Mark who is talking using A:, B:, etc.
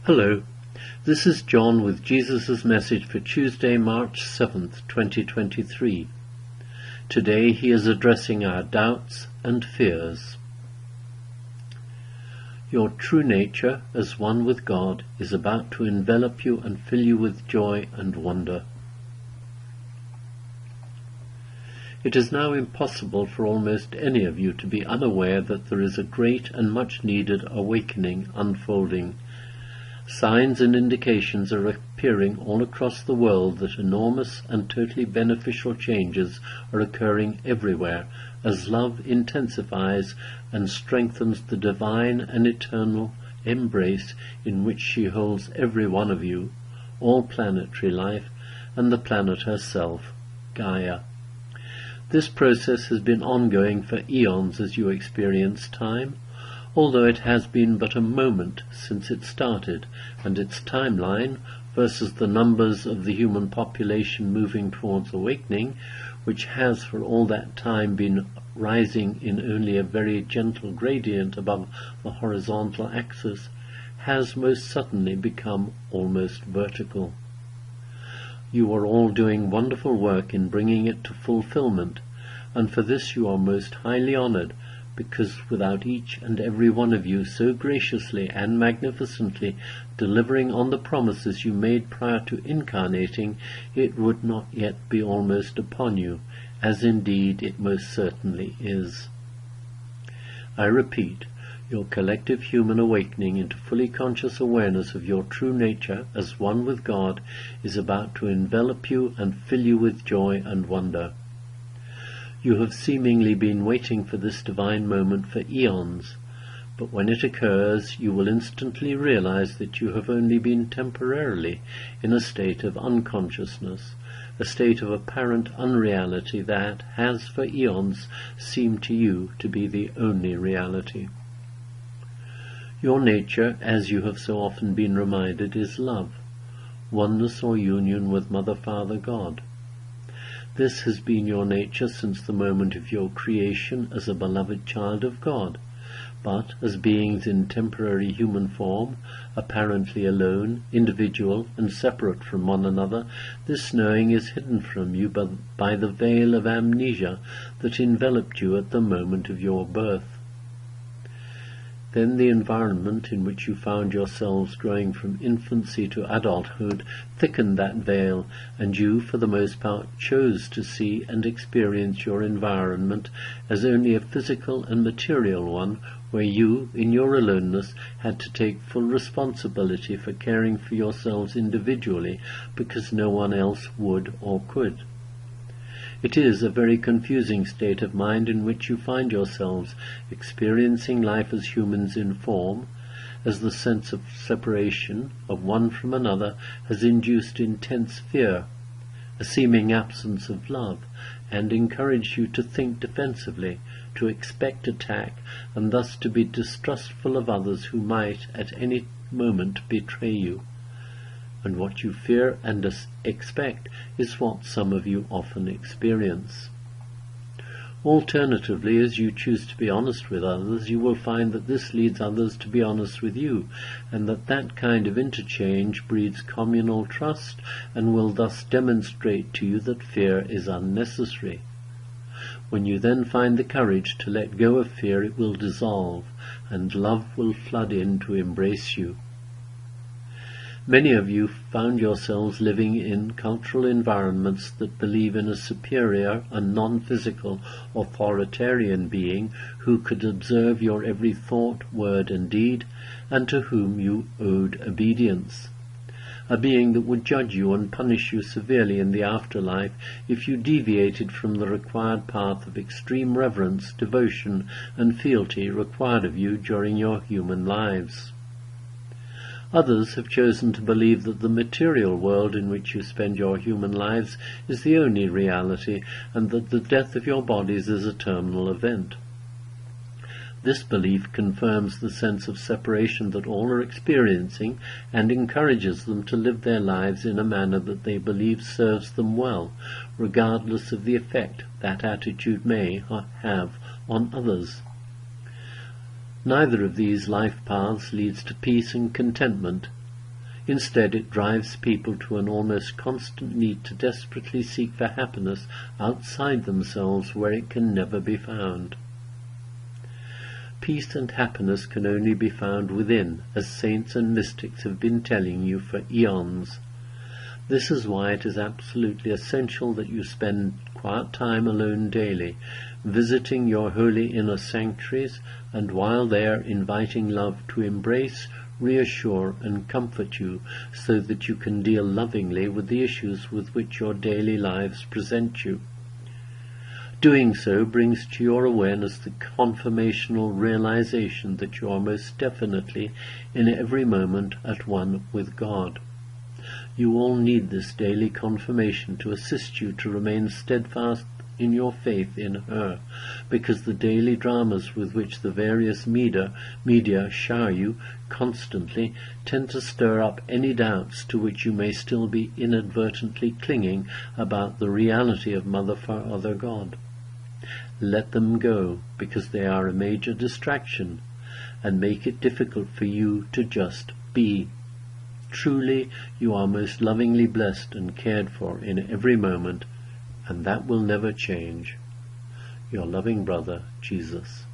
A: Hello, this is John with Jesus' message for Tuesday, March 7th, 2023. Today he is addressing our doubts and fears. Your true nature as one with God is about to envelop you and fill you with joy and wonder. It is now impossible for almost any of you to be unaware that there is a great and much needed awakening unfolding. Signs and indications are appearing all across the world that enormous and totally beneficial changes are occurring everywhere as love intensifies and strengthens the divine and eternal embrace in which she holds every one of you, all planetary life, and the planet herself, Gaia. This process has been ongoing for eons as you experience time, although it has been but a moment since it started, and its timeline versus the numbers of the human population moving towards awakening, which has for all that time been rising in only a very gentle gradient above the horizontal axis, has most suddenly become almost vertical. You are all doing wonderful work in bringing it to fulfillment, and for this you are most highly honored, because without each and every one of you so graciously and magnificently delivering on the promises you made prior to incarnating, it would not yet be almost upon you, as indeed it most certainly is. I repeat, your collective human awakening into fully conscious awareness of your true nature as one with God is about to envelop you and fill you with joy and wonder. You have seemingly been waiting for this divine moment for eons, but when it occurs you will instantly realize that you have only been temporarily in a state of unconsciousness, a state of apparent unreality that has for eons seemed to you to be the only reality. Your nature, as you have so often been reminded, is love, oneness or union with Mother, Father, God. This has been your nature since the moment of your creation as a beloved child of God, but as beings in temporary human form, apparently alone, individual, and separate from one another, this knowing is hidden from you by the veil of amnesia that enveloped you at the moment of your birth. Then the environment in which you found yourselves growing from infancy to adulthood thickened that veil, and you, for the most part, chose to see and experience your environment as only a physical and material one, where you, in your aloneness, had to take full responsibility for caring for yourselves individually, because no one else would or could. It is a very confusing state of mind in which you find yourselves, experiencing life as humans in form, as the sense of separation of one from another has induced intense fear, a seeming absence of love, and encouraged you to think defensively, to expect attack, and thus to be distrustful of others who might at any moment betray you. And what you fear and expect is what some of you often experience. Alternatively, as you choose to be honest with others, you will find that this leads others to be honest with you, and that kind of interchange breeds communal trust and will thus demonstrate to you that fear is unnecessary. When you then find the courage to let go of fear, it will dissolve, and love will flood in to embrace you. Many of you found yourselves living in cultural environments that believe in a superior and non-physical authoritarian being who could observe your every thought, word, and deed, and to whom you owed obedience. A being that would judge you and punish you severely in the afterlife if you deviated from the required path of extreme reverence, devotion, and fealty required of you during your human lives. Others have chosen to believe that the material world in which you spend your human lives is the only reality, and that the death of your bodies is a terminal event. This belief confirms the sense of separation that all are experiencing and encourages them to live their lives in a manner that they believe serves them well, regardless of the effect that attitude may have on others. Neither of these life paths leads to peace and contentment, Instead, it drives people to an almost constant need to desperately seek for happiness outside themselves where it can never be found. Peace and happiness can only be found within, as saints and mystics have been telling you for eons. This is why it is absolutely essential that you spend quiet time alone daily, visiting your holy inner sanctuaries, and while there inviting love to embrace, reassure and comfort you, so that you can deal lovingly with the issues with which your daily lives present you. Doing so brings to your awareness the confirmational realization that you are most definitely in every moment at one with God. You all need this daily confirmation to assist you to remain steadfast in your faith in her, because the daily dramas with which the various media shower you constantly tend to stir up any doubts to which you may still be inadvertently clinging about the reality of Mother Father God. Let them go, because they are a major distraction, and make it difficult for you to just be. Truly, you are most lovingly blessed and cared for in every moment, and that will never change. Your loving brother, Jesus.